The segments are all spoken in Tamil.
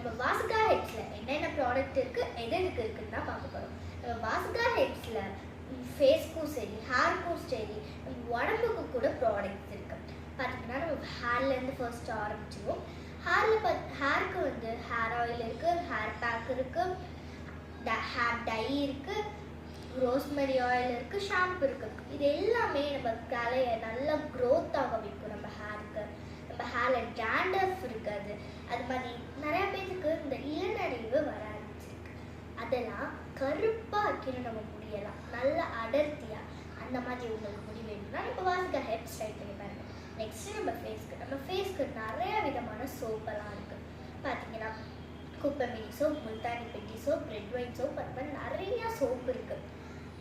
நம்ம வாசுகா ஹெட்ஸ்ல என்னென்ன ப்ராடக்ட் இருக்கு, எதுக்கு இருக்குன்னு தான் பார்க்க போறோம். நம்ம வாசுகா ஹெட்ஸ்ல ஃபேஸ்க்கும் சரி, ஹேர்க்கும் சரி, நம்ம உடம்புக்கு கூட ப்ராடக்ட்ஸ் இருக்கு. பார்த்தீங்கன்னா நம்ம ஹேர்ல இருந்து ஃபர்ஸ்ட் ஆரம்பிச்சிடும். ஹேருக்கு வந்து ஹேர் ஆயில் இருக்கு, ஹேர் பேக் இருக்கு, ஹேர் டை இருக்கு, ரோஸ்மெரி ஆயில் இருக்கு, ஷாம்பு இருக்கு. இது எல்லாமே நம்ம தலையை நல்லா க்ரோத் ஆக வைக்கும். நம்ம ஹேருக்கு, நம்ம ஹேர்ல டேண்ட்ரஃப் இருக்காது. அது மாதிரி நிறைய பேருக்கு இந்த இளநரைவு வர ஆரம்பிச்சிருக்கு. அதெல்லாம் கருப்பா ஆக்கிடும் நம்ம முடியலாம், நல்லா அடர்த்தியா. அந்த மாதிரி உங்களுக்கு முடி வேணும்னா நம்ம வாசுகா ஹெட்ஸ் ட்ரை பண்ணி பாருங்க. நெக்ஸ்ட் நம்ம ஃபேஸ்க்கு நிறைய விதமான சோப்பெல்லாம் இருக்கு. பார்த்தீங்கன்னா குப்பைமேனி சோப், முல்தானி பெட்டி சோப், ரெட் ஒயின் சோப், அது மாதிரி நிறைய சோப் இருக்கு.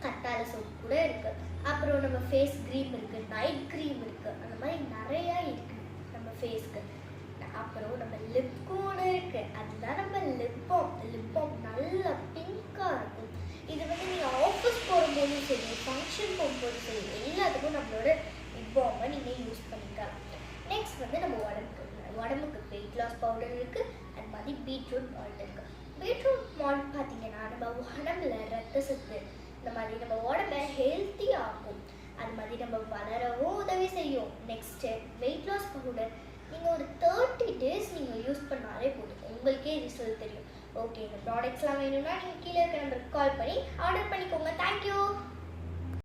கத்தாழை சோப் கூட இருக்கு. அப்புறம் நம்ம ஃபேஸ் க்ரீம் இருக்கு, நைட் க்ரீம் இருக்கு. அந்த மாதிரி நிறைய இருக்கு நம்ம ஃபேஸ்க்கு. அப்புறம் நம்ம லிப்கோடு இருக்கு. அதுதான் நம்ம லிப்பாம் நல்லா பிங்கா இருக்கும். இது வந்து நீங்க ஆஃபீஸ் போகும்போதும் சரி, ஃபங்க்ஷன் போகும்போதும் சரி, எல்லாத்துக்கும் நம்மளோட லிப்பாமை நீங்க யூஸ் பண்ணிக்கலாம். நெக்ஸ்ட் வந்து நம்ம உடம்புக்கு வெயிட் லாஸ் பவுடர் இருக்கு. அது மாதிரி பீட்ரூட் மால்ட் இருக்கு. பீட்ரூட் மால்ட் பார்த்தீங்கன்னா நம்ம உடம்புல ரத்த சத்து, இந்த மாதிரி நம்ம உடம்பை ஹெல்த்தி ஆகும். அது மாதிரி நம்ம வளரவும் உதவி செய்யும். நெக்ஸ்ட்டு வெயிட் லாஸ் பவுடர் நீங்கள் ஒரு 30 days நீங்கள் யூஸ் பண்ணாலே போதும், உங்களுக்கே ரிசல்ட் தெரியும். ஓகே, இந்த ப்ராடக்ட்ஸ்லாம் வேணும்னா நீங்கள் கீழே இருக்கிற நம்பருக்கு கால் பண்ணி ஆர்டர் பண்ணிக்கோங்க. தேங்க்யூ.